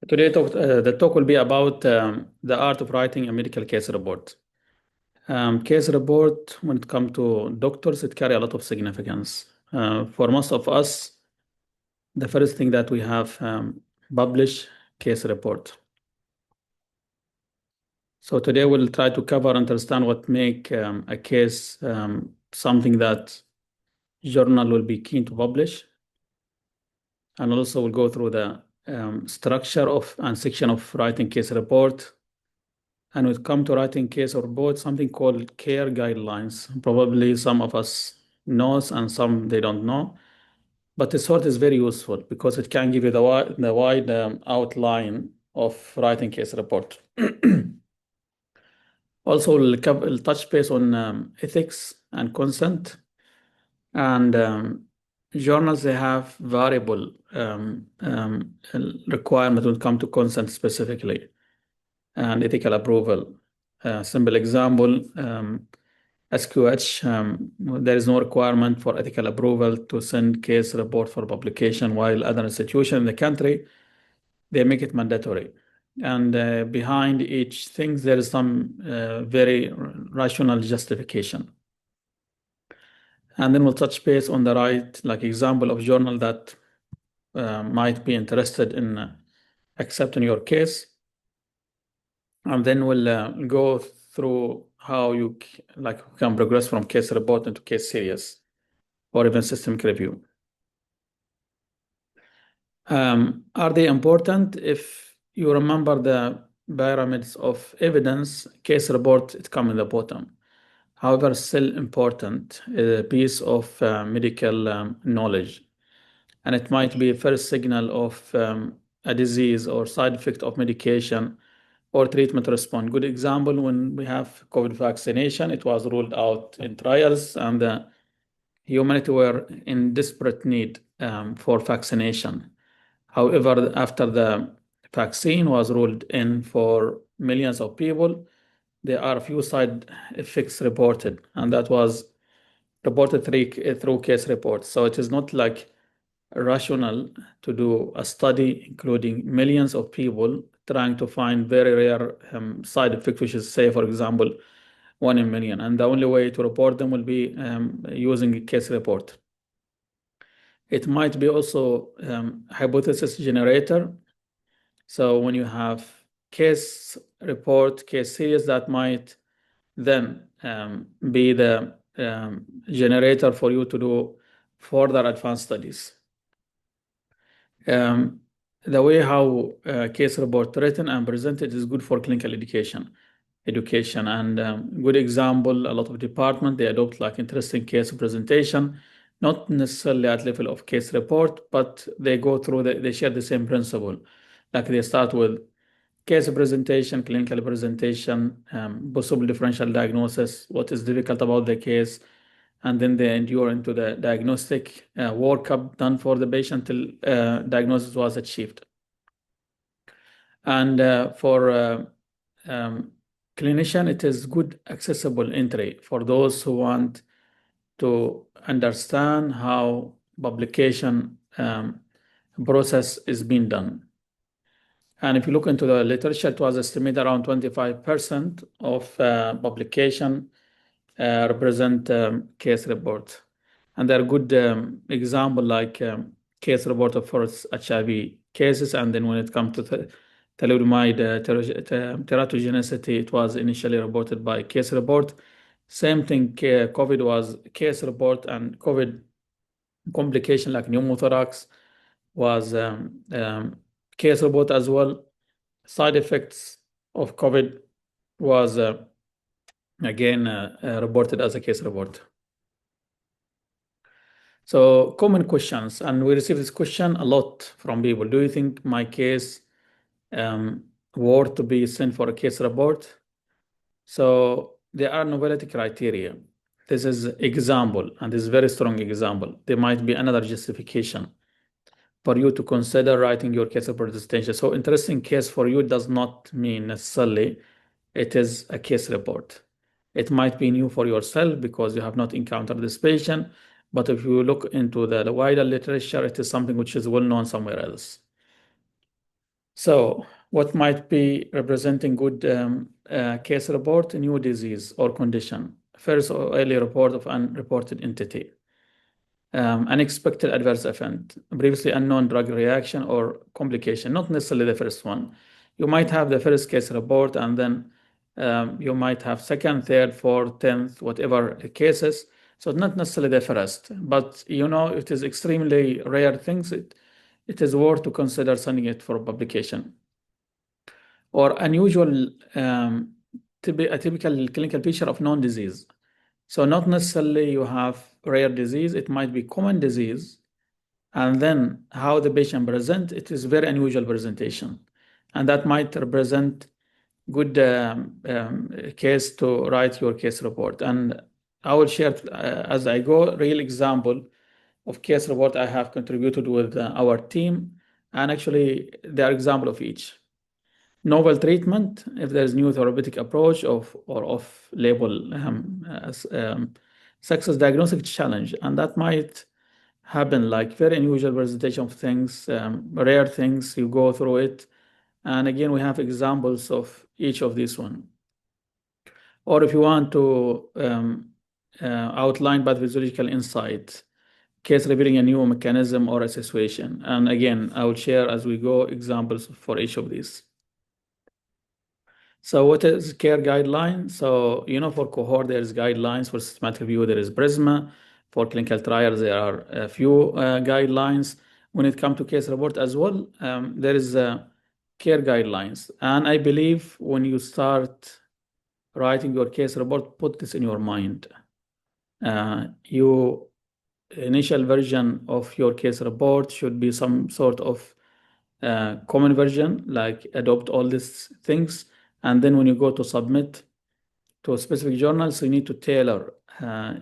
The talk will be about the art of writing a medical case report. Case report, when it comes to doctors, it carry a lot of significance. For most of us, the first thing that we have publish case report. So today we'll try to cover, understand what make a case something that journal will be keen to publish, and also we'll go through the structure of and section of writing case report. And when it comes to writing case report, something called care guidelines. Probably some of us knows and some they don't know. But this sort is very useful because it can give you the wide outline of writing case report. Also, we'll touch base on ethics and consent. And journals, they have variable requirement when it comes to consent specifically and ethical approval. Simple example, SQUH, there is no requirement for ethical approval to send case report for publication, while other institutions in the country, they make it mandatory. And behind each thing, there is some very rational justification. And then we'll touch base on the right, like example of journal that might be interested in accepting your case. And then we'll go through how you can progress from case report into case series or even systemic review. Are they important? If you remember the pyramids of evidence, case report, it comes in the bottom. However, still important, a piece of medical knowledge. And it might be a first signal of a disease or side effect of medication or treatment response. Good example, when we have COVID vaccination, it was ruled out in trials and humanity were in desperate need for vaccination. However, after the vaccine was ruled in for millions of people, there are a few side effects reported, and that was reported through case reports. So it is not like rational to do a study including millions of people trying to find very rare side effects, which is, say, for example, 1 in a million. And the only way to report them will be using a case report. It might be also hypothesis generator. So when you have case report, case series, that might then be the generator for you to do further advanced studies. The way how case report written and presented is good for clinical education. And good example, a lot of departments, they adopt like interesting case presentation, not necessarily at level of case report, but they go through, they share the same principle. Like they start with case presentation, clinical presentation, possible differential diagnosis, what is difficult about the case, and then they endure into the diagnostic workup done for the patient till diagnosis was achieved. And for clinician, it is good accessible entry for those who want to understand how publication process is being done. And if you look into the literature, it was estimated around 25% of publication represent case report. And there are good example like case report of first HIV cases. And then when it comes to thalidomide teratogenicity, it was initially reported by case report. Same thing, COVID was case report, and COVID complication like pneumothorax was case report as well. Side effects of COVID was again reported as a case report. So common questions, and we receive this question a lot from people. Do you think my case worth to be sent for a case report? So there are novelty criteria. This is example, and this is very strong example. There might be another justification for you to consider writing your case report presentation. So interesting case for you does not mean necessarily it is a case report. It might be new for yourself because you have not encountered this patient. But if you look into the wider literature, it is something which is well known somewhere else. So, what might be representing good case report? A new disease or condition. First or early report of unreported entity. Unexpected adverse event. Previously unknown drug reaction or complication. Not necessarily the first one. You might have the first case report, and then you might have second, third, fourth, 10th, whatever cases. So not necessarily the first, but it is extremely rare things. It is worth to consider sending it for publication. Or unusual, a typical clinical picture of known disease. So not necessarily you have rare disease, it might be common disease. And then how the patient present, it is very unusual presentation. And that might represent good case to write your case report. And I will share as I go real example of case report I have contributed with our team. And actually, they are example of each. Novel treatment, if there's new therapeutic approach or off-label success diagnostic challenge, and that might happen like very unusual presentation of things, rare things, you go through it. And again, we have examples of each of these one. Or if you want to outline pathophysiological insight, case revealing a new mechanism or a situation. And again, I will share as we go examples for each of these. So what is care guideline? So, for cohort, there's guidelines. For systematic review, there is PRISMA. For clinical trials, there are a few guidelines. When it comes to case report as well, there is care guidelines. And I believe when you start writing your case report, put this in your mind. Your initial version of your case report should be some sort of common version, like adopt all these things. And then when you go to submit to a specific journal, so you need to tailor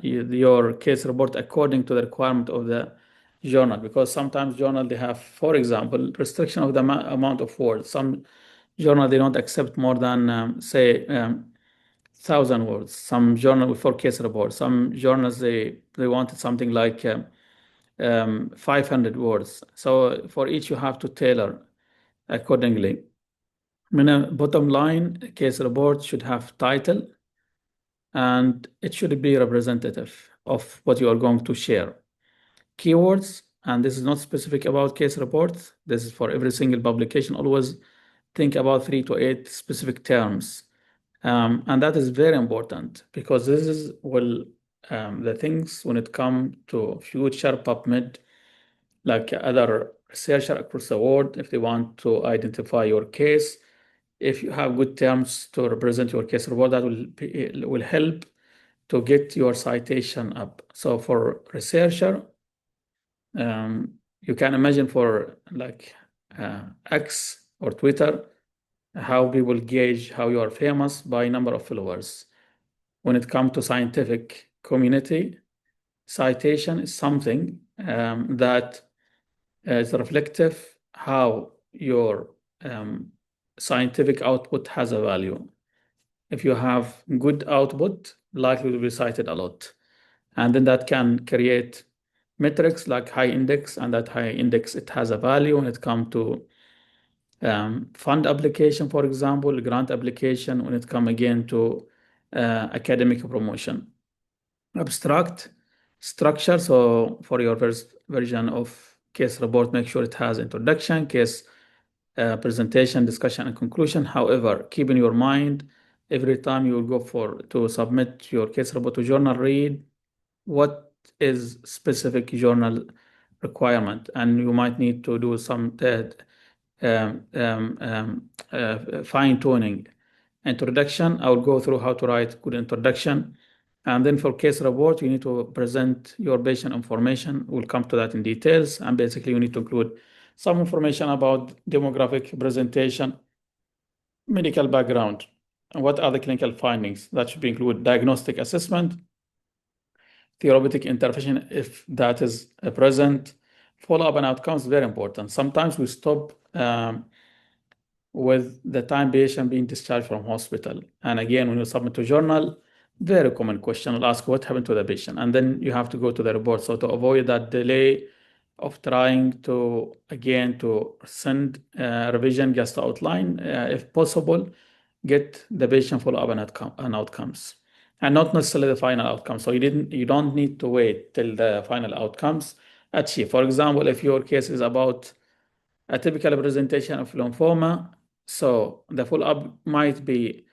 your case report according to the requirement of the journal, because sometimes journal, they have, for example, restriction of the amount of words. Some journal, they don't accept more than, say, 1,000 words. Some journal for case report. Some journals, they wanted something like 500 words. So for each, you have to tailor accordingly. Bottom line, case report should have title, and it should be representative of what you are going to share. Keywords, and this is not specific about case reports. This is for every single publication. Always think about 3 to 8 specific terms. And that is very important, because this is the things when it comes to future PubMed, like other researcher across the world, if they want to identify your case, if you have good terms to represent your case report, that will help to get your citation up. So for researcher, you can imagine for like X or Twitter, how people gauge how you are famous by number of followers. When it comes to scientific community, citation is something that is reflective how your scientific output has a value. If you have good output, likely to be cited a lot. And then that can create metrics like high index, and that high index, it has a value when it comes to fund application, for example, grant application, when it comes again to academic promotion. Abstract structure. So for your first version of case report, make sure it has introduction, case presentation, discussion, and conclusion. However, keep in your mind, every time you will go to submit your case report to journal, read what is specific journal requirement, and you might need to do some fine tuning. Introduction, I will go through how to write good introduction. And then for case report, you need to present your patient information. We'll come to that in details. And basically, you need to include some information about demographic presentation, medical background, and what are the clinical findings. That should include diagnostic assessment, therapeutic intervention, if that is present, follow-up and outcomes, very important. Sometimes we stop with the time patient being discharged from hospital. And again, when you submit to journal, very common question will ask what happened to the patient, and then you have to go to the report. So to avoid that delay of trying to, again, to send revision just outline, if possible, get the patient follow-up and outcomes, and not necessarily the final outcome. So you don't need to wait till the final outcomes achieve. For example, if your case is about a typical presentation of lymphoma, so the follow-up might be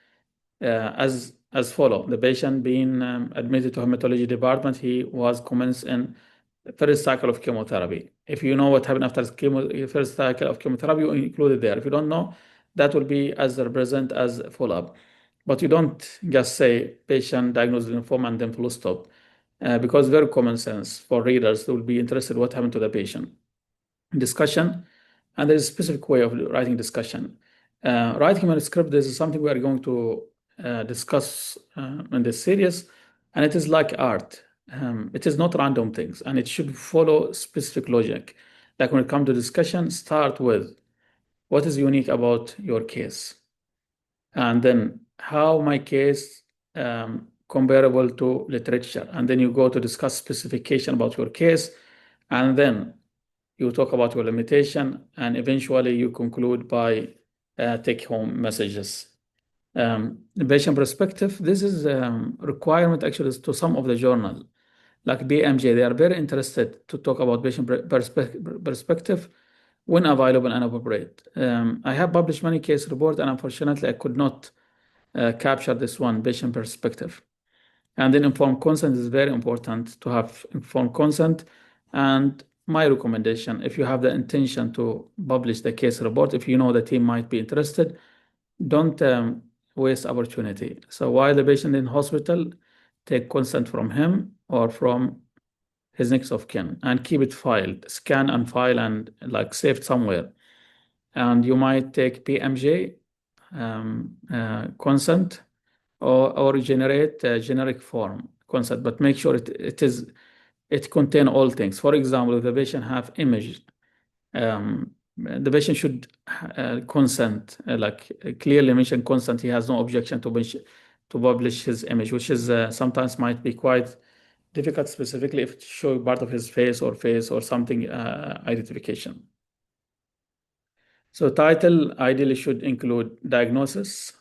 as follow. The patient being admitted to hematology department, he was commenced in the first cycle of chemotherapy. If you know what happened after first cycle of chemotherapy, you include it there. If you don't know, that will be as represent as follow-up. But you don't just say patient diagnosed with lymphoma and then full stop, because very common sense for readers who will be interested what happened to the patient. Discussion, and there is a specific way of writing discussion. Writing manuscript, this is something we are going to discuss in this series, and it is like art. It is not random things, and it should follow specific logic. Like when it comes to discussion, start with what is unique about your case, and then how my case comparable to literature, and then you go to discuss specification about your case, and then you talk about your limitation, and eventually you conclude by take-home messages. The patient perspective, this is requirement actually to some of the journal, like BMJ. They are very interested to talk about patient perspective when available and appropriate. I have published many case reports, and unfortunately I could not capture this one, patient perspective. And then informed consent is very important to have informed consent. And my recommendation, if you have the intention to publish the case report, if you know the team might be interested, don't waste opportunity. So while the patient in hospital, take consent from him or from his next of kin and keep it filed, scan and file and like saved somewhere. And you might take PMJ consent or generate a generic form consent, but make sure it contain all things. For example, if the patient have image, the patient should consent, like clearly mention consent. He has no objection to publish his image, which is sometimes might be quite difficult, specifically if it show part of his face or something identification. So title ideally should include diagnosis,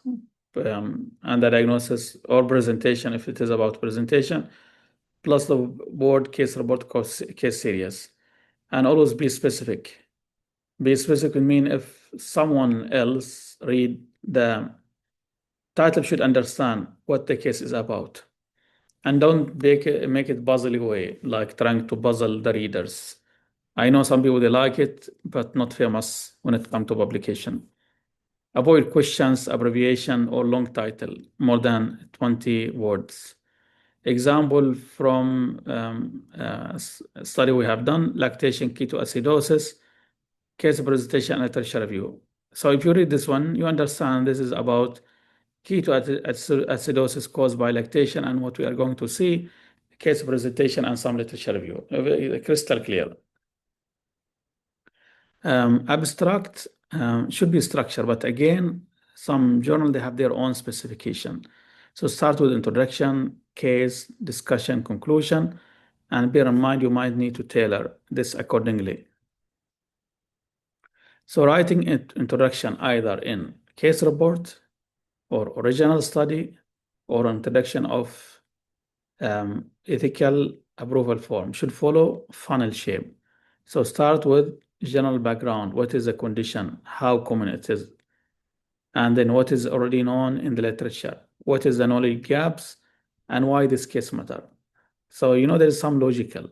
and the diagnosis or presentation if it is about presentation, plus the board case report case series, and always be specific. Be specific would mean if someone else read the title should understand what the case is about, and don't make it puzzly way, like trying to puzzle the readers. I know some people, they like it, but not famous when it comes to publication. Avoid questions, abbreviation, or long title, more than 20 words. Example from a study we have done, lactation ketoacidosis, case presentation and literature review. So if you read this one, you understand this is about ketoacidosis caused by lactation and what we are going to see, case presentation and some literature review, crystal clear. Abstract should be structured, but again, some journal, they have their own specification. So start with introduction, case, discussion, conclusion, and bear in mind you might need to tailor this accordingly. So writing introduction either in case report or original study or introduction of ethical approval form should follow funnel shape. So start with general background. What is the condition? How common it is? And then what is already known in the literature? What is the knowledge gaps? And why this case matter? So, there's some logical.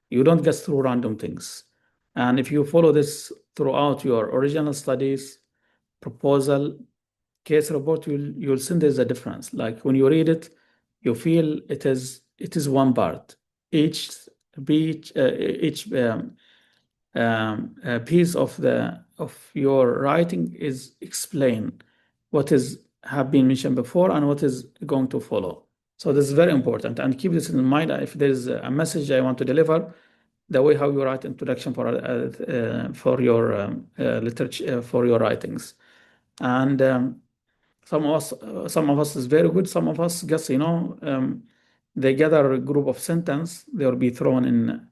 You don't just throw random things. And if you follow this throughout your original studies, proposal, case report, you'll see there's a difference. Like when you read it, you feel it is one part. Each piece of your writing is explain what have been mentioned before and what is going to follow. So this is very important, and keep this in mind. If there is a message I want to deliver, the way how you write introduction for your literature, for your writings, and some of us is very good. Some of us just they gather a group of sentence, they will be thrown in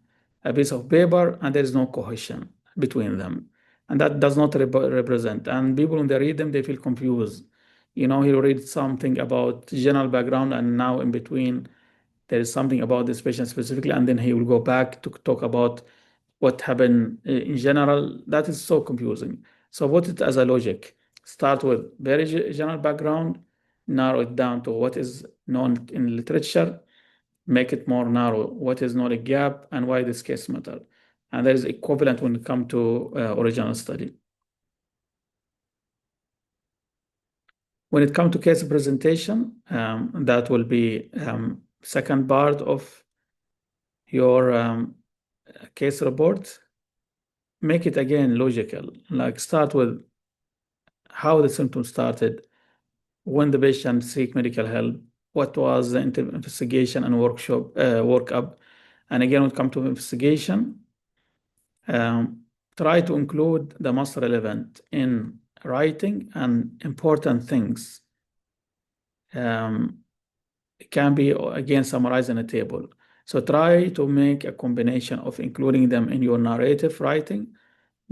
a piece of paper, and there is no cohesion between them. And that does not represent. And people, when they read them, they feel confused. He'll read something about general background, and now in between, there is something about this patient specifically, and then he will go back to talk about what happened in general. That is so confusing. So put it as a logic. Start with very general background, narrow it down to what is known in literature, make it more narrow, what is knowledge gap, and why this case matter. And that is equivalent when it comes to original study. When it comes to case presentation, that will be second part of your case report. Make it again logical, like start with how the symptoms started, when the patient seek medical help, what was the investigation and workup. And again, when it comes to investigation, try to include the most relevant in writing and important things. It can be, again, summarized in a table. So try to make a combination of including them in your narrative writing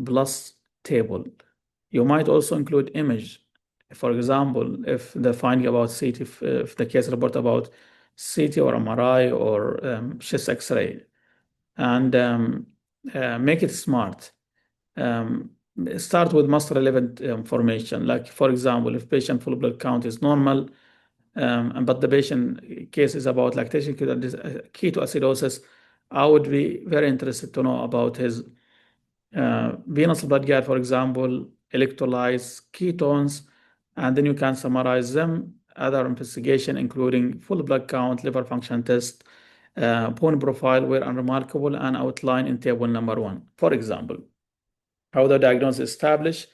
plus table. You might also include image. For example, if the finding about CT, if the case report about CT or MRI or chest X-ray, and make it smart. Start with most relevant information. Like, for example, if patient full blood count is normal, but the patient case is about lactation ketoacidosis, I would be very interested to know about his venous blood gas, for example, electrolytes, ketones, and then you can summarize them. Other investigation, including full blood count, liver function test, bone profile, were unremarkable and outlined in table number 1. For example, how the diagnosis is established,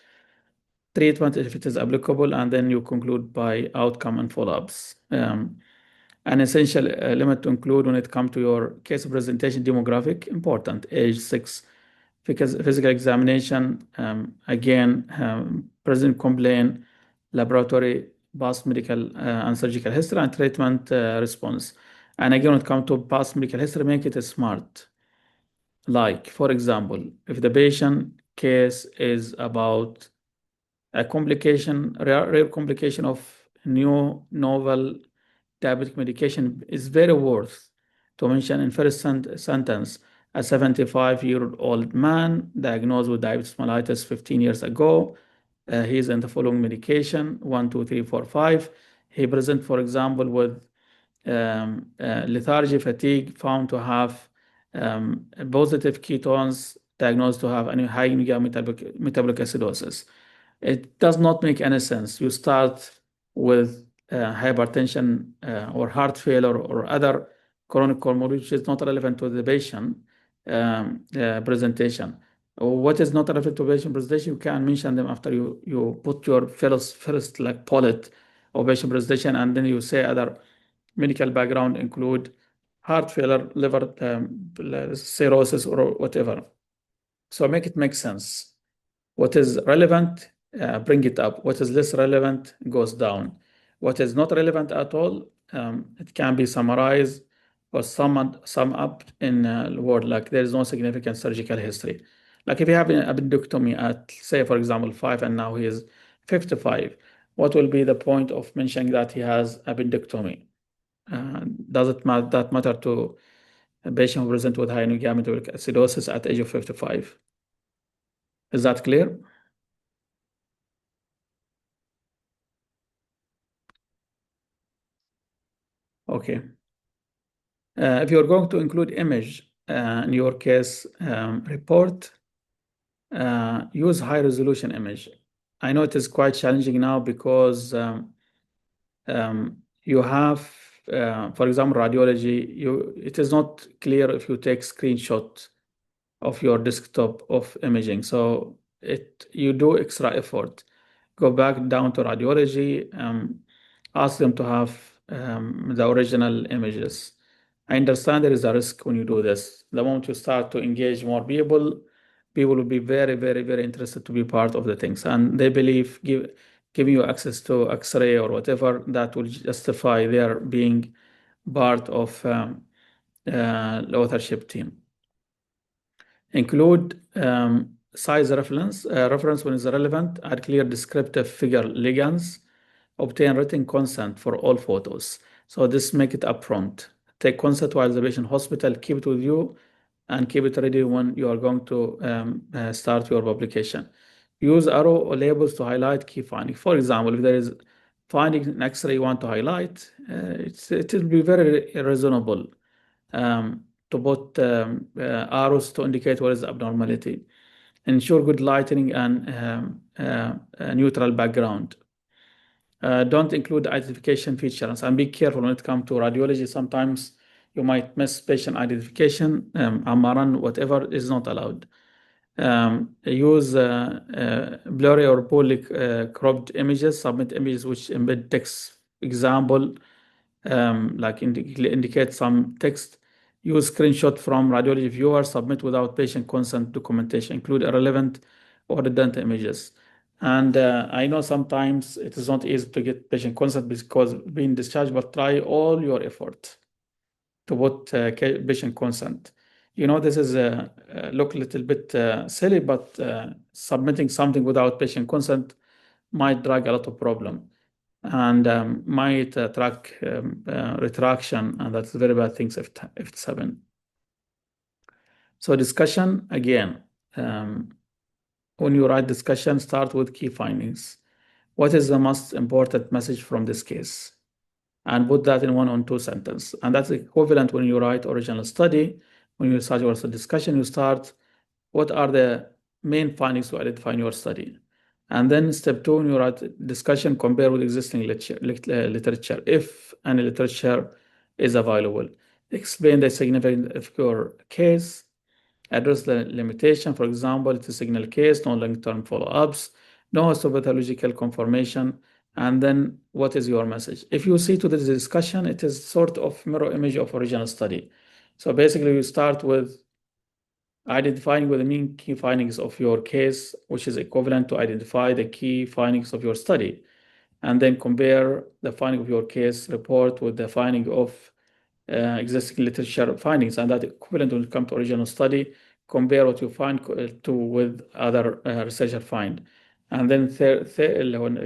treatment if it is applicable, and then you conclude by outcome and follow-ups. An essential element to include when it comes to your case presentation: demographic, important, age 6, physical examination, again, present complaint, laboratory, past medical and surgical history, and treatment response. And again, when it comes to past medical history, make it smart. Like, for example, if the patient case is about a complication, rare complication of new novel diabetic medication, is very worth to mention in first sentence: a 75-year-old man diagnosed with diabetes mellitus 15 years ago. He is on the following medication: 1, 2, 3, 4, 5. He presents, for example, with lethargy, fatigue, found to have positive ketones, diagnosed to have any high metabolic acidosis. It does not make any sense. You start with hypertension or heart failure or other chronic comorbidity, which is not relevant to the patient presentation. What is not relevant to patient presentation, you can mention them after you put your first like bullet of patient presentation, and then you say other medical background include heart failure, liver cirrhosis, or whatever. So make it make sense. What is relevant, bring it up. What is less relevant goes down. What is not relevant at all, it can be summarized or sum up in a word, like there is no significant surgical history. Like if you have an appendectomy at, say, for example, 5, and now he is 55, what will be the point of mentioning that he has appendectomy? Does it matter to a patient who presents with high metabolic acidosis at the age of 55? Is that clear? Okay. If you're going to include image in your case report, use high resolution image. I know it is quite challenging now because you have, for example, radiology, it is not clear if you take screenshot of your desktop of imaging. So you do extra effort. Go back down to radiology, ask them to have the original images. I understand there is a risk when you do this. The moment you start to engage more people will be very, very, very interested to be part of the things. And they believe giving you access to X-ray or whatever, that will justify their being part of the authorship team. Include size reference when is relevant, add clear descriptive figure legends, obtain written consent for all photos. So this make it upfront. Take consent while the patient hospital, keep it with you, and keep it ready when you are going to start your publication. Use arrow or labels to highlight key findings. For example, if there is finding in X-ray you want to highlight, it will be very reasonable to put arrows to indicate what is the abnormality. Ensure good lighting and a neutral background. Don't include identification features, and be careful when it comes to radiology. Sometimes you might miss patient identification. Amaran, whatever, is not allowed. Use blurry or poorly cropped images. Submit images which embed text. Example, like indicate some text. Use screenshot from radiology viewer. Submit without patient consent documentation. Include irrelevant or redundant images. And I know sometimes it is not easy to get patient consent because being discharged, but try all your effort to put patient consent. This is look a little bit silly, but submitting something without patient consent might drag a lot of problem and might attract retraction, and that's very bad things if it's happened. So discussion, again, when you write discussion, start with key findings. What is the most important message from this case? And put that in 1 or 2 sentences. And that's equivalent when you write original study. When you start your discussion, you start, what are the main findings to identify in your study? And then step 2, when you write discussion, compare with existing literature, if any literature is available. Explain the significance of your case. Address the limitation. For example, it's a signal case, no long-term follow-ups, no histopathological confirmation. And then what is your message? If you see to this discussion, it is sort of mirror image of original study. So basically you start with identifying what the main key findings of your case, which is equivalent to identify the key findings of your study. And then compare the finding of your case report with the finding of existing literature findings, and that equivalent when it comes to original study, compare what you find with other researcher find. And then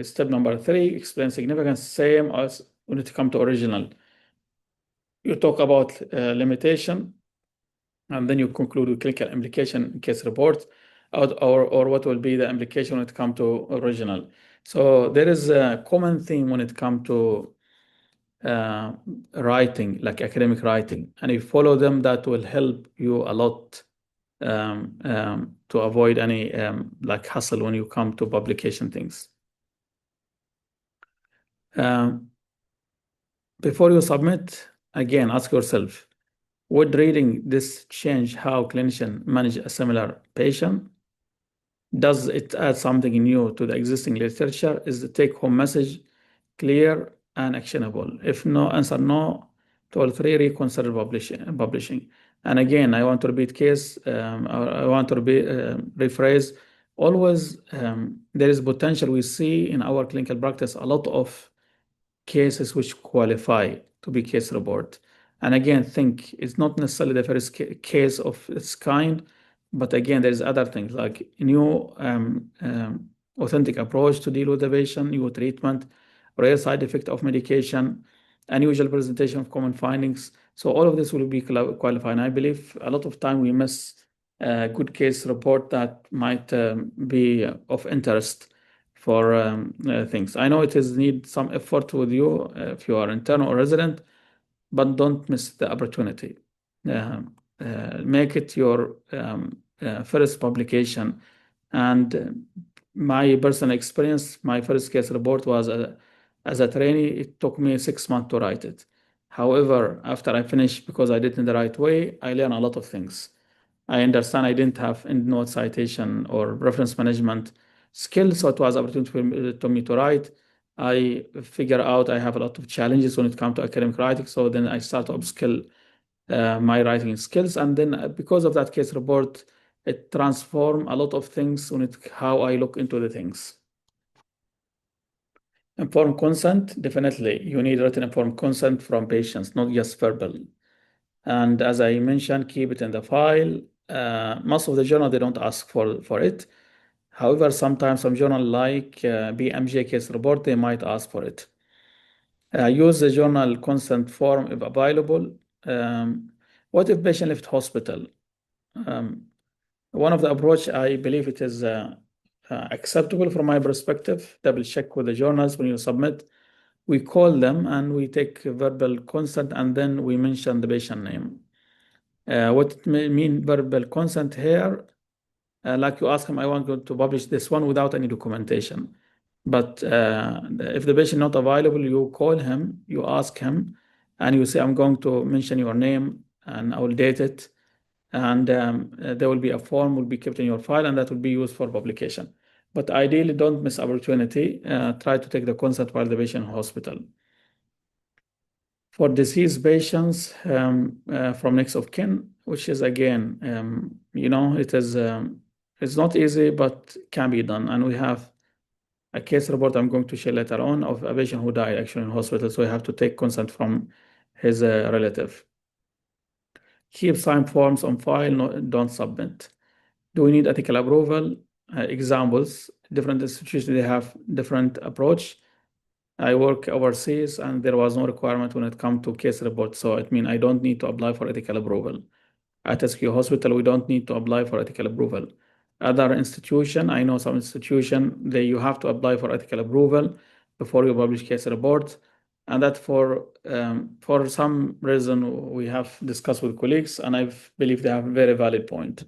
step number 3, explain significance, same as when it comes to original. You talk about limitation, and then you conclude with clinical implication case report, or what will be the implication when it comes to original. So there is a common theme when it comes to writing, like academic writing, and if you follow them, that will help you a lot to avoid any like hassle when you come to publication things. Before you submit, again, ask yourself, would reading this change how clinicians manage a similar patient? Does it add something new to the existing literature? Is the take-home message clear and actionable? If no, answer no to all 3, reconsider publishing. And again, I want to repeat case, I want to rephrase, always there is potential. We see in our clinical practice a lot of cases which qualify to be case report. And again, think it's not necessarily the first case of its kind, but again, there's other things like new authentic approach to deal with the patient, new treatment, rare side effect of medication, unusual presentation of common findings. So all of this will be qualified. I believe a lot of time we miss a good case report that might be of interest for things. I know it is need some effort with you if you are intern or resident, but don't miss the opportunity. Make it your first publication. And my personal experience, my first case report was as a trainee, it took me 6 months to write it. However, after I finished, because I did it in the right way, I learned a lot of things. I understand I didn't have EndNote citation or reference management skills, so it was an opportunity to me to write. I figure out I have a lot of challenges when it comes to academic writing, so then I start to upskill my writing skills, and then because of that case report, it transformed a lot of things on it, how I look into the things. Informed consent, definitely. You need written informed consent from patients, not just verbal. And as I mentioned, keep it in the file. most of the journal, they don't ask for it. However, sometimes some journal like BMJ case report, they might ask for it. Use the journal consent form if available. What if patient left hospital? One of the approach, I believe it is acceptable from my perspective. Double check with the journals when you submit. We call them and we take verbal consent, and then we mention the patient name. What it may mean verbal consent here, like you ask him, I want to publish this one without any documentation. But if the patient not available, you call him, you ask him, and you say, I'm going to mention your name and I will date it. And there will be a form will be kept in your file, and that will be used for publication. But ideally, don't miss opportunity. Try to take the consent while the patient in hospital. For deceased patients from next of kin, which is again, it's not easy, but can be done. And we have a case report I'm going to share later on of a patient who died actually in hospital. So we have to take consent from his relative. Keep signed forms on file, don't submit. Do we need ethical approval? Examples, different institutions, they have different approach. I work overseas and there was no requirement when it comes to case report. So it means I don't need to apply for ethical approval. At SQUH Hospital, we don't need to apply for ethical approval. Other institution, I know some institution, you have to apply for ethical approval before you publish case report. And that for some reason we have discussed with colleagues, and I believe they have a very valid point.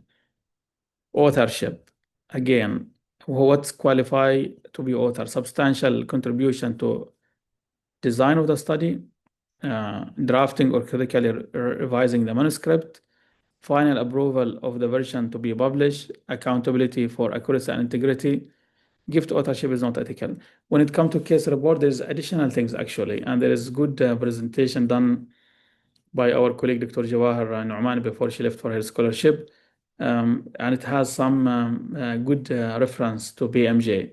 Authorship, again, what's qualify to be author? Substantial contribution to design of the study, drafting or critically revising the manuscript, final approval of the version to be published, accountability for accuracy and integrity. Gift authorship is not ethical. When it comes to case report, there's additional things actually, and there is good presentation done by our colleague Dr. Jawahar Nu'man before she left for her scholarship, and it has some good reference to BMJ.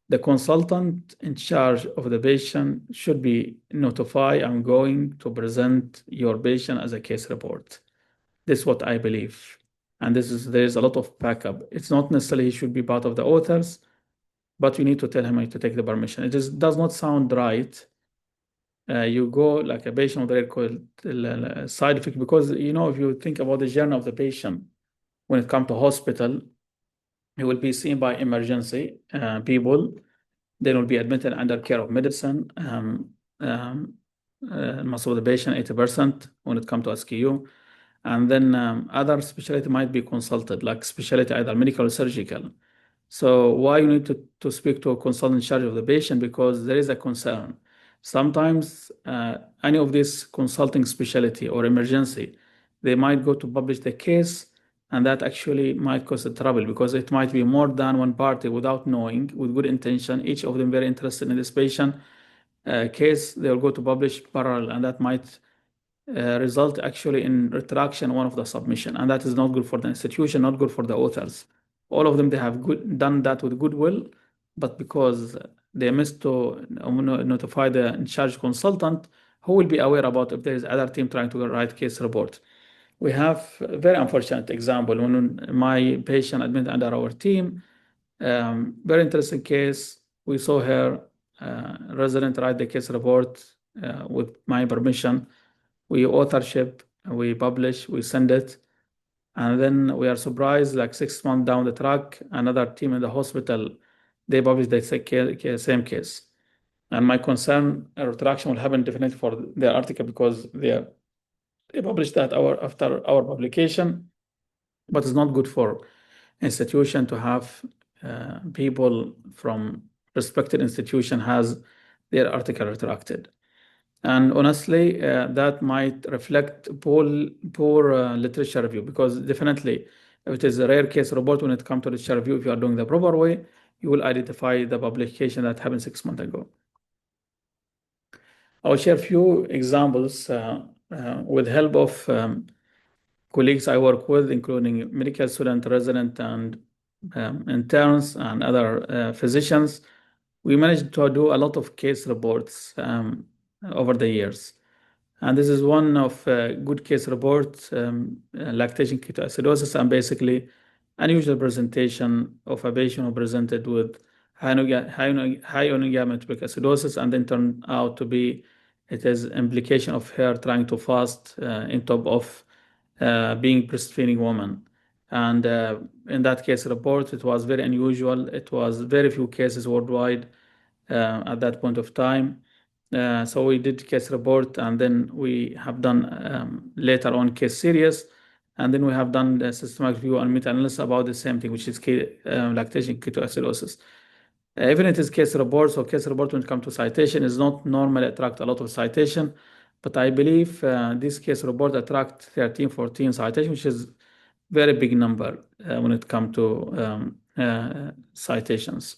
The consultant in charge of the patient should be notified, I'm going to present your patient as a case report. This is what I believe. And there's a lot of backup. It's not necessarily he should be part of the authors, but you need to tell him to take the permission. It does not sound right. You go like a patient with a side effect, because if you think about the journey of the patient, when it comes to hospital, he will be seen by emergency people. They will be admitted under care of medicine. Most of the patient, 80% when it comes to SQU. And then other specialty might be consulted, like specialty either medical or surgical. So why you need to speak to a consultant in charge of the patient? Because there is a concern. Sometimes any of this consulting specialty or emergency, they might go to publish the case, and that actually might cause a trouble, because it might be more than one party without knowing, with good intention, each of them very interested in this patient case, they'll go to publish parallel, and that might result actually in retraction one of the submission, and that is not good for the institution, not good for the authors. All of them, they have done that with goodwill, but because they missed to notify the in charge consultant, who will be aware about if there is other team trying to write case report. We have a very unfortunate example when my patient admitted under our team, very interesting case. We saw her resident write the case report with my permission. We authorship, we publish, we send it. And then we are surprised, like 6 months down the track, another team in the hospital, they publish the same case. And my concern, a retraction will happen definitely for their article, because they published that after our publication. But it's not good for institution to have people from respected institution has their article retracted. And honestly, that might reflect poor literature review, because definitely, if it is a rare case report, when it comes to literature review, if you are doing the proper way, you will identify the publication that happened 6 months ago. I'll share a few examples with help of colleagues I work with, including medical student, resident, and interns, and other physicians. We managed to do a lot of case reports over the years. And this is one of good case reports, lactation ketoacidosis, and basically unusual presentation of a patient who presented with high onogametric acidosis, and then turned out to be it is implication of her trying to fast in top of being breastfeeding woman. And in that case report, it was very unusual. It was very few cases worldwide at that point of time. So we did case report, and then we have done later on case series, and then we have done the systematic review and meta-analysis about the same thing, which is lactation ketoacidosis. Even it is case reports, or case report when it comes to citation is not normally attract a lot of citation, but I believe this case report attract 13, 14 citation, which is very big number when it comes to citations.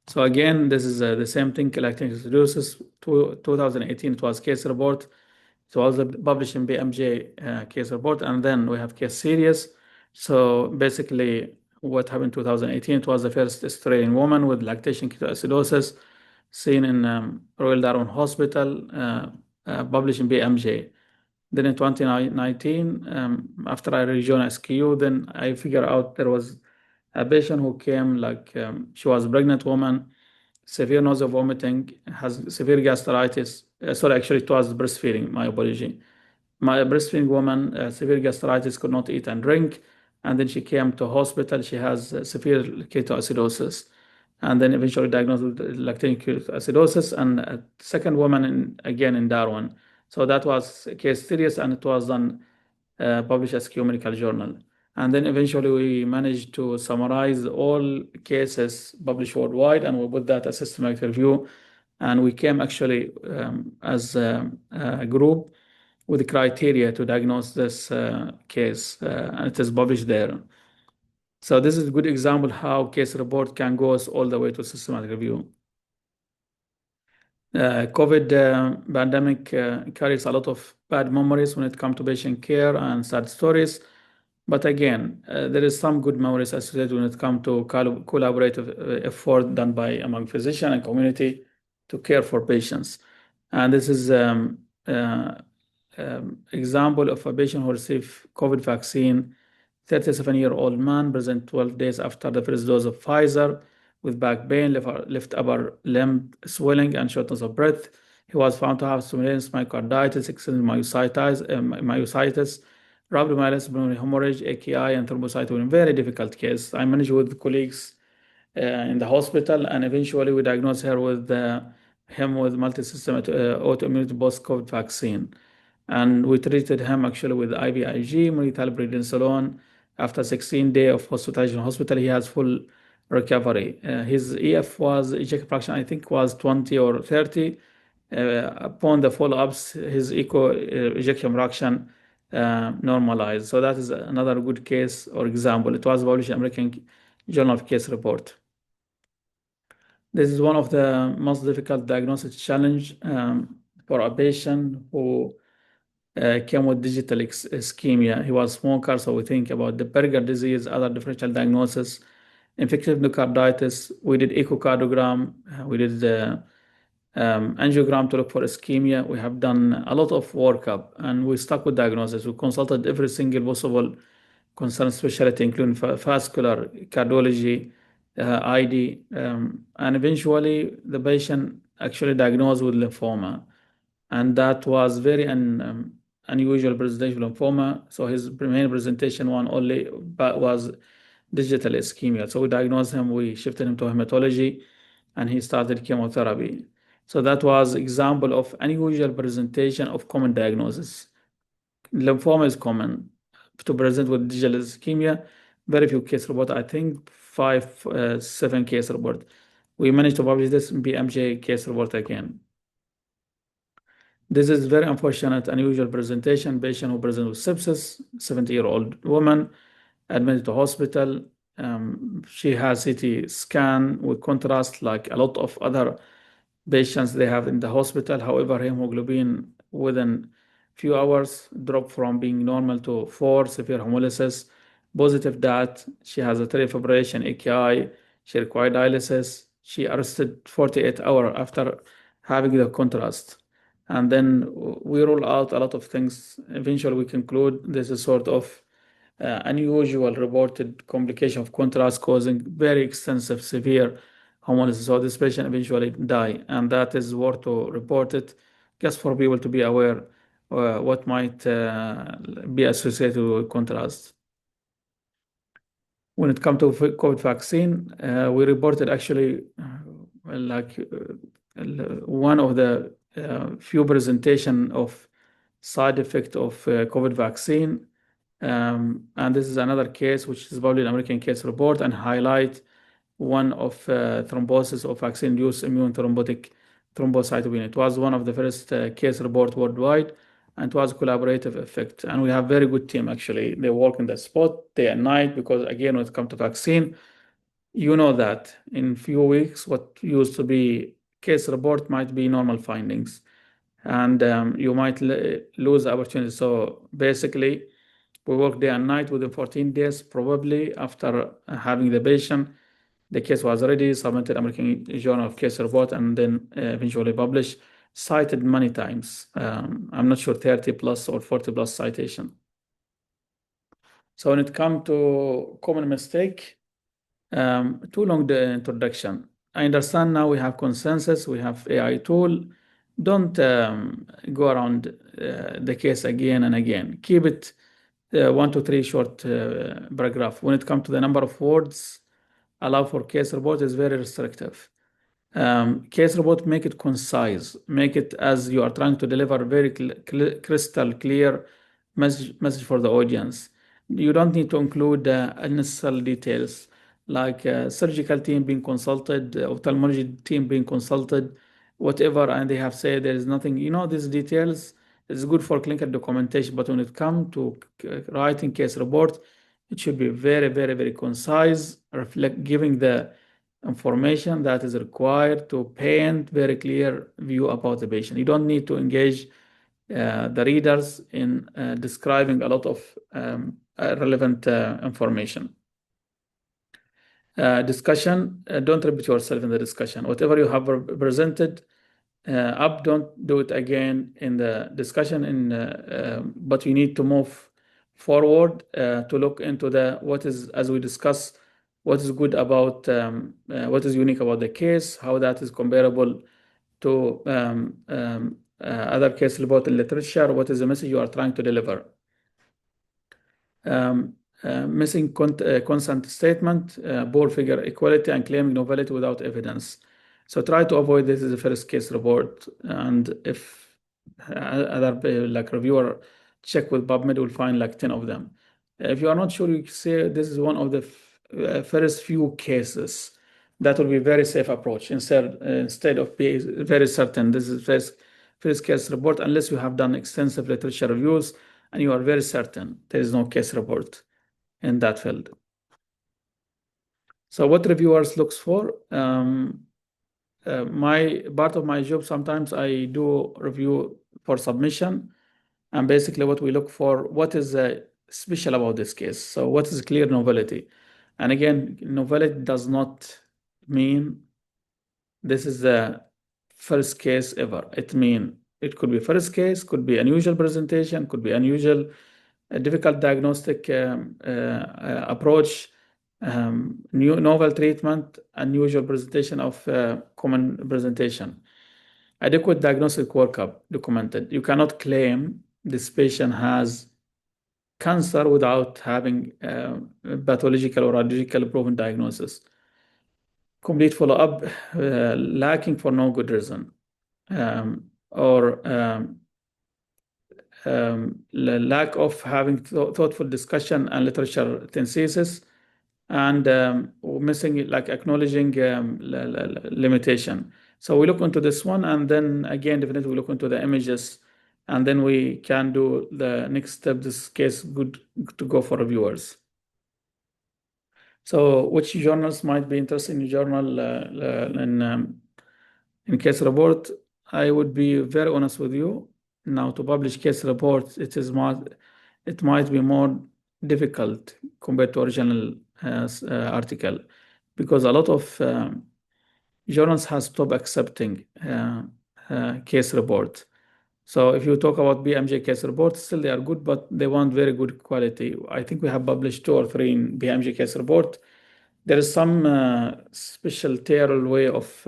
So again, this is the same thing, collecting acidosis. 2018, it was case report. It was published in BMJ case report, and then we have case series. So basically, what happened in 2018, it was the first Australian woman with lactation ketoacidosis seen in Royal Darwin Hospital, published in BMJ. Then in 2019, after I rejoined SQUH, then I figured out there was a patient who came she was a pregnant woman, severe nausea, vomiting, has severe gastritis. Sorry, actually it was breastfeeding, my apology. My breastfeeding woman, severe gastritis, could not eat and drink. And then she came to hospital. She has severe ketoacidosis. And then eventually diagnosed with lactate ketoacidosis. And a second woman, again in Darwin. So that was case series, and it was done, published as SQUH Medical Journal. And then eventually we managed to summarize all cases published worldwide, and we put that as systematic review. And we came actually as a group with the criteria to diagnose this case, and it is published there. So this is a good example how case report can go all the way to systematic review. COVID pandemic carries a lot of bad memories when it comes to patient care and sad stories. But again, there is some good memories associated when it comes to collaborative effort done by among physician and community to care for patients. And this is example of a patient who received COVID vaccine, 37-year-old man, present 12 days after the first dose of Pfizer with back pain, left upper limb swelling, and shortness of breath. He was found to have simultaneous myocarditis, extended myositis, rhabdomyolysis, pulmonary hemorrhage, AKI, and thrombocytopenia. Very difficult case. I managed with colleagues in the hospital, and eventually we diagnosed him with multi-system autoimmunity post-COVID vaccine. And we treated him actually with IVIG, monoclonal prednisolone. After 16 days of hospitalization in hospital, he has full recovery. His ejection fraction, I think, was 20 or 30. Upon the follow-ups, his ejection fraction normalized. So that is another good case or example. It was published in American Journal of Case Report. This is one of the most difficult diagnosis challenge for a patient who came with digital ischemia. He was a smoker, so we think about the Berger disease, other differential diagnosis, infective endocarditis. We did echocardiogram, we did the angiogram to look for ischemia. We have done a lot of workup, and we stuck with diagnosis. We consulted every single possible concern specialty, including vascular, cardiology, ID, and eventually the patient actually diagnosed with lymphoma. And that was very unusual presentation of lymphoma. So his main presentation one only was digital ischemia. So we diagnosed him, we shifted him to hematology, and he started chemotherapy. So that was example of unusual presentation of common diagnosis. Lymphoma is common to present with digital ischemia. Very few case report, I think 5, 7 case report. We managed to publish this in BMJ case report again. This is very unfortunate, unusual presentation. Patient who presents with sepsis, 70-year-old woman, admitted to hospital. She has CT scan with contrast, like a lot of other patients they have in the hospital. However, hemoglobin within few hours dropped from being normal to 4, severe hemolysis. Positive that she has atrial fibrillation, AKI. She required dialysis. She arrested 48 hours after having the contrast. And then we rule out a lot of things. Eventually, we conclude this is sort of unusual reported complication of contrast causing very extensive, severe homolysis. So this patient eventually die, and that is worth to report it just for people to be aware what might be associated with contrast. When it comes to COVID vaccine, we reported actually one of the few presentation of side effect of COVID vaccine. And this is another case, which is probably an American case report, and highlight one of thrombosis of vaccine-induced immune thrombotic thrombocytopenia. It was one of the first case report worldwide, and it was a collaborative effect. And we have very good team, actually. They work in the spot day and night, because again, when it comes to vaccine, you know that in few weeks, what used to be case report might be normal findings, and you might lose the opportunity. So basically, we work day and night within 14 days, probably after having the patient. The case was already submitted American Journal of Case Report, and then eventually published, cited many times. I'm not sure 30 plus or 40 plus citation. So when it comes to common mistake, too long the introduction. I understand now we have consensus, we have AI tool. Don't go around the case again and again. Keep it 1 to 3 short paragraph. When it comes to the number of words allowed for case report is very restrictive. Case report, make it concise, make it as you are trying to deliver very crystal clear message for the audience. You don't need to include unnecessary details like surgical team being consulted, ophthalmology team being consulted, whatever, and they have said there is nothing. These details is good for clinical documentation, but when it comes to writing case report, it should be very, very, very concise, giving the information that is required to paint very clear view about the patient. You don't need to engage the readers in describing a lot of relevant information. Discussion, don't repeat yourself in the discussion. Whatever you have presented don't do it again in the discussion, but you need to move forward to look into what is, as we discussed, what is good about, what is unique about the case, how that is comparable to other case report in literature, what is the message you are trying to deliver. Missing consent statement, poor figure equality, and claiming novelty without evidence. So try to avoid this as the first case report. And if other reviewer check with PubMed, will find 10 of them. If you are not sure, you say this is one of the first few cases. That will be a very safe approach instead of being very certain this is first case report, unless you have done extensive literature reviews and you are very certain there is no case report in that field. So what reviewers looks for? My part of my job, sometimes I do review for submission, and basically what we look for, what is special about this case? So what is clear novelty? And again, novelty does not mean this is the first case ever. It means it could be first case, could be unusual presentation, could be unusual difficult diagnostic approach, new novel treatment, unusual presentation of common presentation. Adequate diagnostic workup documented. You cannot claim this patient has cancer without having pathological or radiological proven diagnosis. Complete follow-up, lacking for no good reason, or lack of having thoughtful discussion and literature synthesis, and missing, acknowledging limitation. So we look into this one, and then again, definitely we look into the images, and then we can do the next step. This case good to go for reviewers. So which journals might be interested in journal in case report? I would be very honest with you. Now, to publish case reports, it might be more difficult compared to original article, because a lot of journals has stopped accepting case report. So if you talk about BMJ case reports, still they are good, but they want very good quality. I think we have published 2 or 3 in BMJ case report. There is some special terrible way of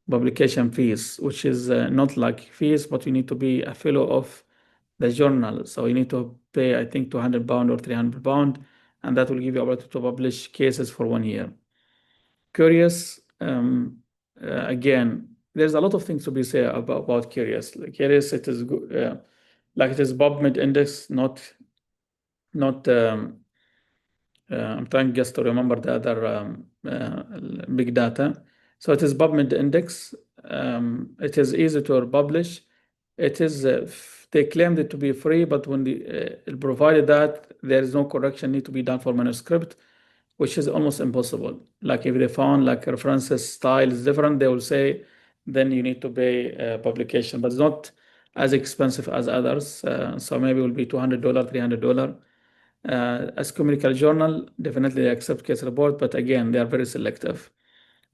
publication fees, which is not like fees, but you need to be a fellow of the journal. So you need to pay, I think, £200 or £300, and that will give you ability to publish cases for 1 year. Curious, again, there's a lot of things to be said about Curious. Like Curious, it is good, like it is PubMed index, not. I'm trying just to remember the other big data. So it is PubMed index. It is easy to publish. It is they claimed it to be free, but when it provided that there is no correction need to be done for manuscript, which is almost impossible. Like if they found like references style is different, they will say then you need to pay publication, but it's not as expensive as others. So maybe it will be $200, $300. As communical journal, definitely they accept case report, but again, they are very selective.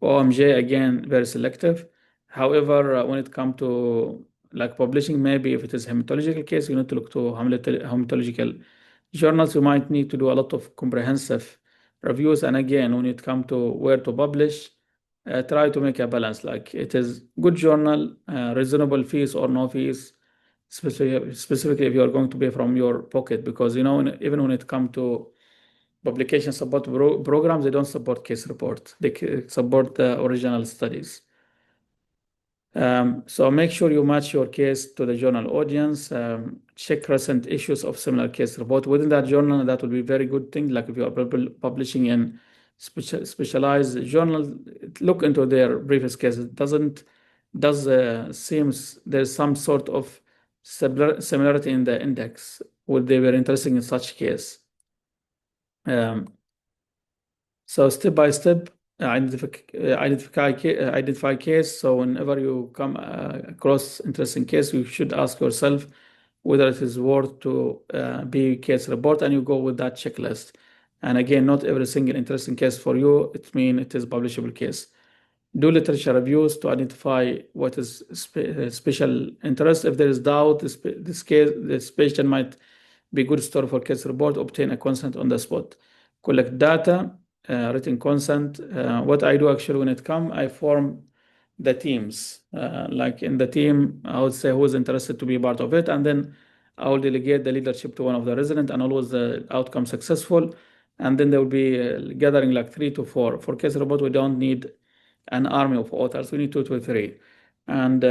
OMJ, again, very selective. However, when it comes to like publishing, maybe if it is hematological case, you need to look to hematological journals. You might need to do a lot of comprehensive reviews. And again, when it comes to where to publish, try to make a balance. Like it is good journal, reasonable fees or no fees, specifically if you are going to pay from your pocket, because even when it comes to publication support programs, they don't support case reports. They support the original studies. So make sure you match your case to the journal audience. Check recent issues of similar case report within that journal. That will be a very good thing. Like if you are publishing in specialized journals, look into their previous cases. Seems there's some sort of similarity in the index? Would they were interested in such case? So step by step, identify case. So whenever you come across interesting case, you should ask yourself whether it is worth to be case report, and you go with that checklist. And again, not every single interesting case for you, it means it is publishable case. Do literature reviews to identify what is special interest. If there is doubt, this case, this patient might be good story for case report. Obtain a consent on the spot. Collect data, written consent. What I do actually when it comes, I form the teams. Like in the team, I would say who is interested to be part of it, and then I will delegate the leadership to one of the residents, and always the outcome successful. And then they will be gathering like 3 to 4. For case report, we don't need an army of authors. We need 2 to 3. And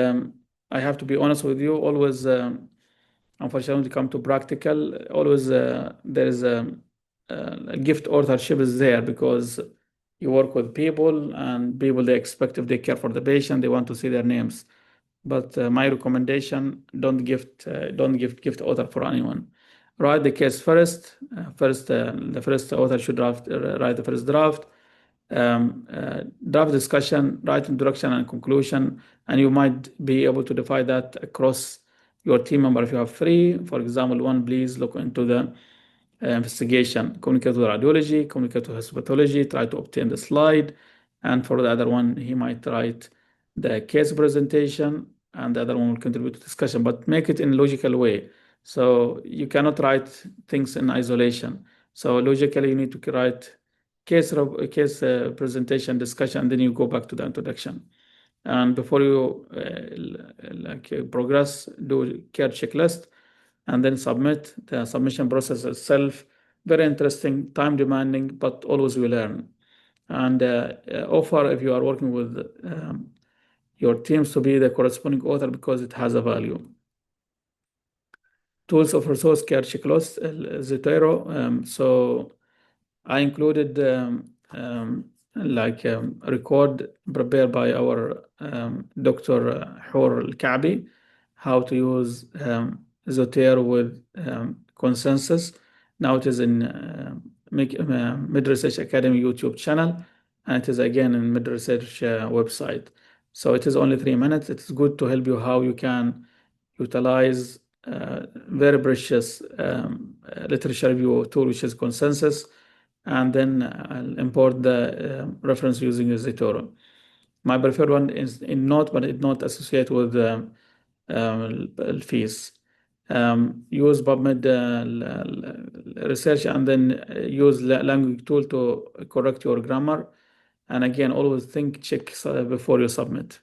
I have to be honest with you, always, unfortunately, when it comes to practical, always there is a gift authorship is there, because you work with people, and people, they expect if they care for the patient, they want to see their names. But my recommendation, don't gift gift author for anyone. Write the case first. The first author should write the first draft. Draft discussion, write introduction and conclusion, and you might be able to divide that across your team member. If you have 3, for example, one, please look into the investigation, communicate with radiology, communicate with histopathology, try to obtain the slide, and for the other one, he might write the case presentation, and the other one will contribute to discussion, but make it in a logical way. So you cannot write things in isolation. So logically, you need to write case presentation, discussion, and then you go back to the introduction. And before you progress, do care checklist, and then submit. The submission process itself, very interesting, time demanding, but always we learn. And offer, if you are working with your teams, to be the corresponding author, because it has a value. Tools of resource care checklist, Zotero. So I included record prepared by our Dr. Hur Al-Ka'bi, how to use Zotero with consensus. Now it is in Mid Research Academy YouTube channel, and it is again in Mid Research website. So it is only 3 minutes. It is good to help you how you can utilize very precious literature review tool, which is consensus, and then I'll import the reference using Zotero. My preferred one is in Note, but it's not associated with الفيس. Use PubMed research and then use language tool to correct your grammar. And again, always check before you submit.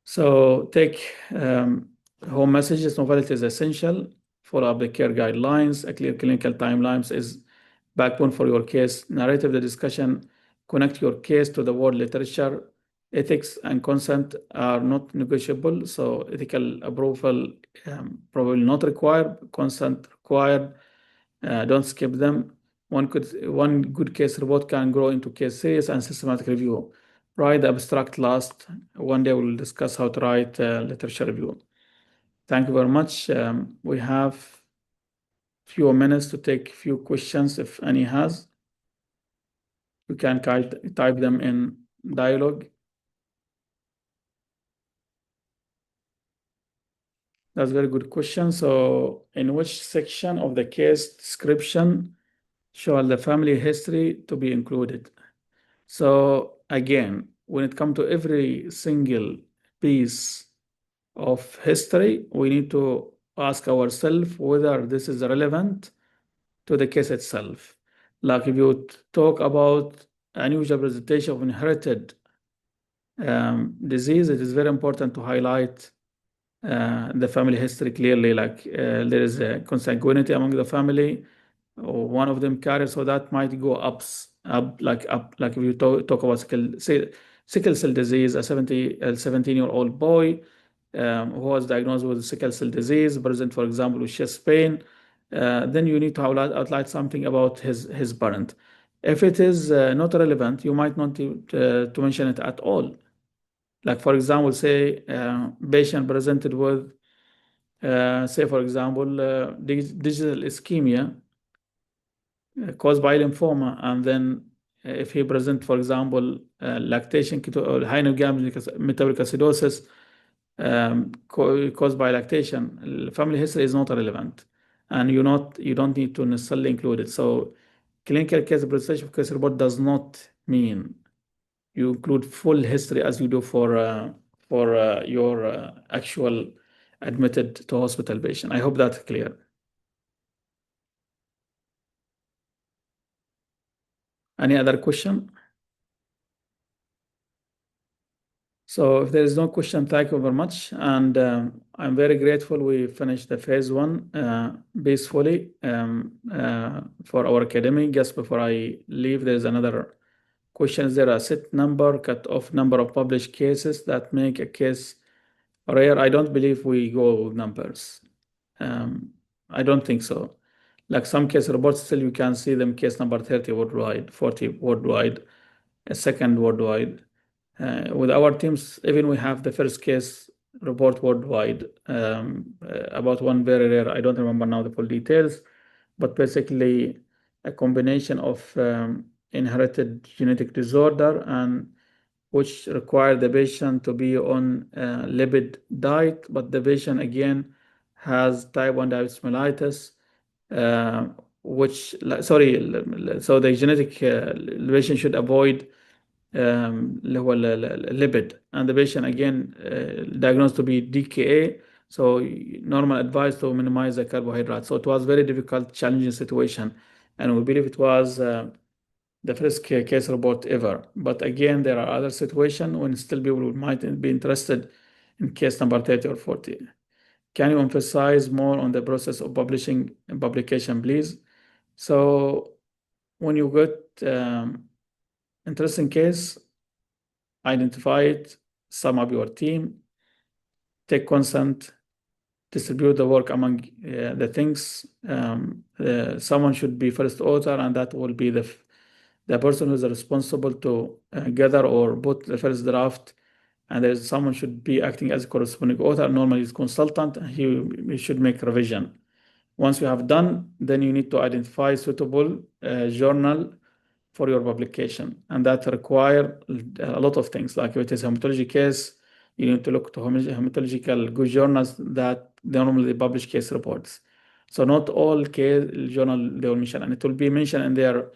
So take home messages. Novelty is essential. Follow up the care guidelines. A clear clinical timelines is backbone for your case. Narrative the discussion. Connect your case to the world literature. Ethics and consent are not negotiable. So ethical approval probably not required. Consent required. Don't skip them. One good case report can grow into case series and systematic review. Write the abstract last. One day we'll discuss how to write literature review. Thank you very much. We have few minutes to take few questions if any has. You can type them in dialogue. That's a very good question. So in which section of the case description shall the family history to be included? So again, when it comes to every single piece of history, we need to ask ourselves whether this is relevant to the case itself. Like if you talk about unusual presentation of inherited disease, it is very important to highlight the family history clearly, like there is a consanguinity among the family, or one of them carries, so that might go up. Like if you talk about sickle cell disease, a 17-year-old boy who was diagnosed with sickle cell disease, present, for example, with chest pain, then you need to outline something about his parent. If it is not relevant, you might not to mention it at all. Like, for example, say patient presented with, say, for example, digital ischemia caused by lymphoma, and then if he present, for example, lactation or metabolic acidosis caused by lactation, family history is not relevant, and you don't need to necessarily include it. So clinical case presentation of case report does not mean you include full history as you do for your actual admitted to hospital patient. I hope that's clear. Any other question? So if there is no question, thank you very much. And I'm very grateful we finished the phase one peacefully for our academy. Just before I leave, there's another question. Is there a set number, cut-off number of published cases that make a case rare? I don't believe we go with numbers. I don't think so. Like some case reports, still you can see them case number 30 worldwide, 40 worldwide, a second worldwide. With our teams, even we have the first case report worldwide about one very rare, I don't remember now the full details, but basically a combination of inherited genetic disorder and which require the patient to be on lipid diet, but the patient again has type 1 diabetes mellitus, so the genetic the patient should avoid اللي هو lipid, and the patient again diagnosed to be DKA, so normal advice to minimize the carbohydrates. So it was very difficult, challenging situation, and we believe it was the first case report ever. But again, there are other situations when still people might be interested in case number 30 or 40. Can you emphasize more on the process of publication, please? So when you get interesting case, identify it, sum up your team, take consent, distribute the work among the things. Someone should be first author, and that will be the person who is responsible to gather or put the first draft. And there's someone should be acting as a corresponding author. Normally, he's consultant. He should make revision. Once you have done, then you need to identify suitable journal for your publication, and that require a lot of things. Like if it is a hematology case, you need to look to hematological good journals that normally publish case reports. So not all case journal they will mention, and it will be mentioned in their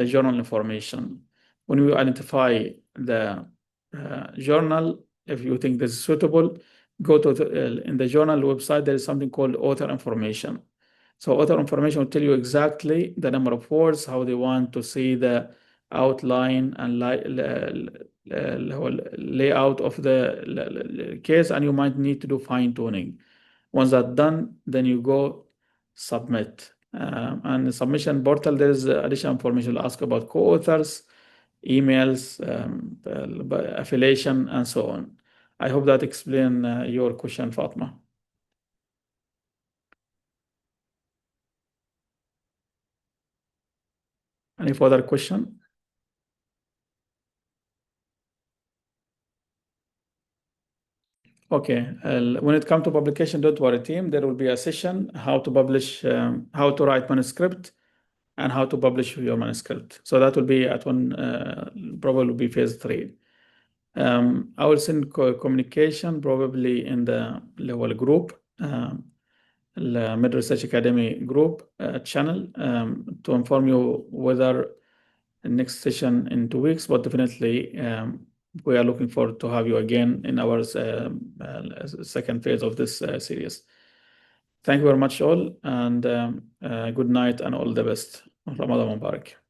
journal information. When you identify the journal, if you think this is suitable, go to in the journal website, there is something called author information. So author information will tell you exactly the number of words, how they want to see the outline and layout of the case, and you might need to do fine tuning. Once that's done, then you go submit. And the submission portal, there's additional information to ask about co-authors, emails, affiliation, and so on. I hope that explain your question, Fatma. Any further question? Okay. When it comes to publication, don't worry, team. There will be a session how to publish, how to write manuscript, and how to publish your manuscript. So that will be at one, probably will be phase 3. I will send communication probably in the level group, the Mid Research Academy group channel, to inform you whether the next session in 2 weeks, but definitely we are looking forward to have you again in our second phase of this series. Thank you very much all, and good night and all the best. Ramadan Mubarak.